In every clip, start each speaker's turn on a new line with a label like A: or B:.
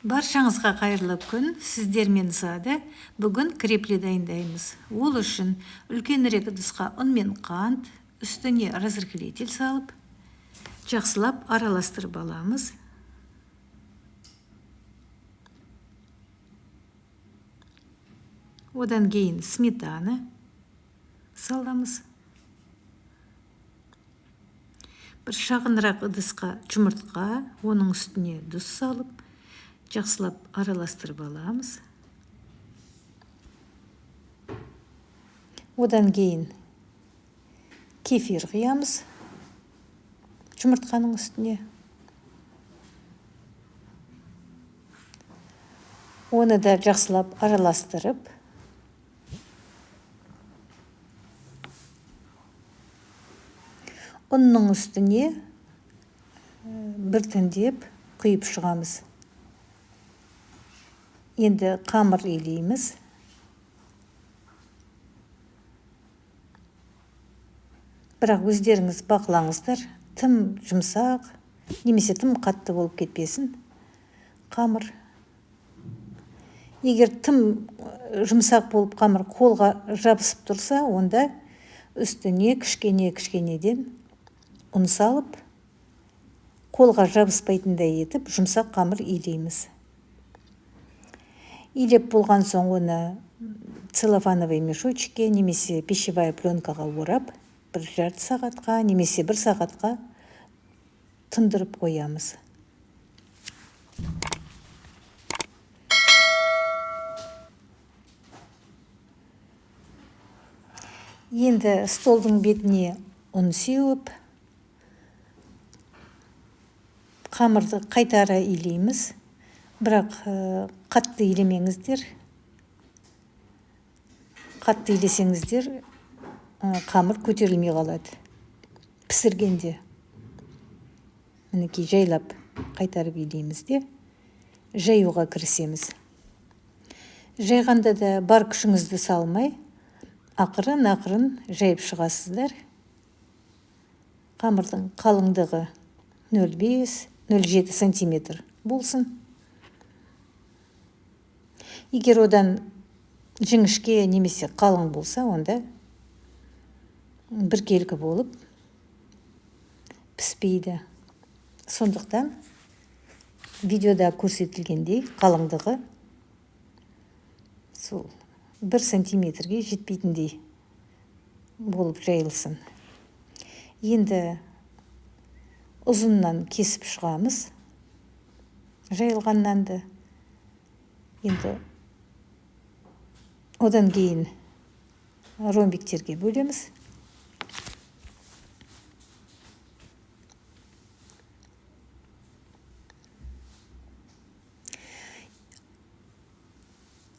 A: Баршаңызға қайырлы күн. Сіздермен Зада. Бүгін крепли дайындаймыз. Ол үшін үлкенірек ыдысқа ұн мен қант, үстіне разрыхлитель салып, жақсылап араластырып аламыз. Одан кейін сметана саламыз. Бір шағынырақ ыдысқа жұмыртқа, оның үстіне тұз салып, жақсылап араластырып аламыз. Одан кейін кефир құямыз жұмыртқаның үстіне. Оны да жақсылап араластырып, ұнның үстіне біртіндеп құйып шығамыз. Енді қамыр илейміз. Бірақ өздеріңіз бақылаңыздар, тым жұмсақ, немесе тым қатты болып кетпесін қамыр. Егер тым жұмсақ болып қамыр қолға жабысып тұрса, онда үстіне кішкенеден ұн салып, қолға жабыспайтындай етіп, жұмсақ қамыр илейміз. Илеп болған соң оны целлофановый мешочекке немесе пищевая пленкаға орап, бір жарты сағатқа немесе 1 сағатқа тұндырып қоямыз. Енді столдың бетіне ұн сеуіп, қамырды қайтара илейміз. Бірақ қатты илемеңіздер. Қатты илесеңіздер, қамыр көтерілмей қалады. Пісіргенде. Мінекей жайлап қайтарып илейміз де, жаюға кірісеміз. Жайғанда да бар күшіңізді салмай, ақырын жайып шығасыздар. Қамырдың қалыңдығы 0,5-0,7 сантиметр болсын. Егер одан жіңішке немесе қалың болса, онда біркелкі болып піспейді. Сондықтан видеода көрсетілгендей қалыңдығы сол 1 сантиметрге жетпейтіндей болып жайылсын. Енді ұзыннан кесіп шығамыз. Жайылғаннан да. Енді одан кейін ромбиктерге бөлеміз.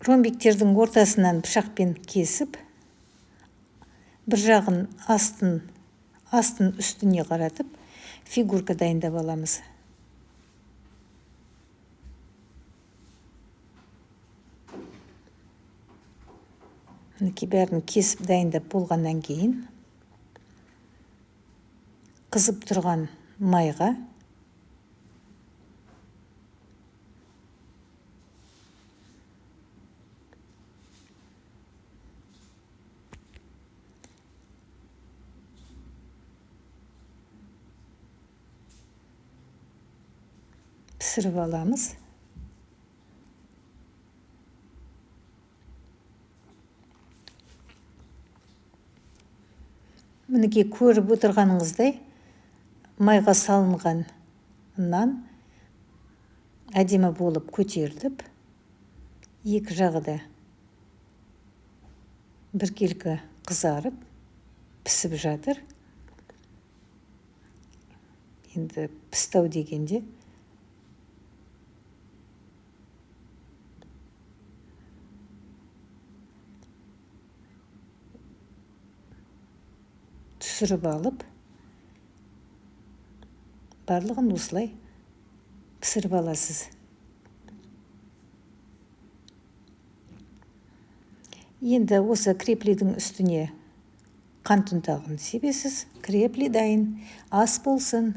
A: Ромбиктердің ортасынан пышақпен кесіп, бір жағын астын үстіне қаратып, фигурка дайындап аламыз. Бәрін кесіп дайындап болғаннан кейін, қызып тұрған майға пісіріп аламыз. Мінекей көріп отырғаныңыздай, майға салынған нан әдемі болып көтеріліп, екі жағы да біркелкі қызарып, пісіп жатыр. Енді пістау дегенде түсіріп алып, барлығын осылай пісіріп аласыз. Енді осы креплидің үстіне қант ұнтағын себесіз. Крепли дайын. Ас болсын.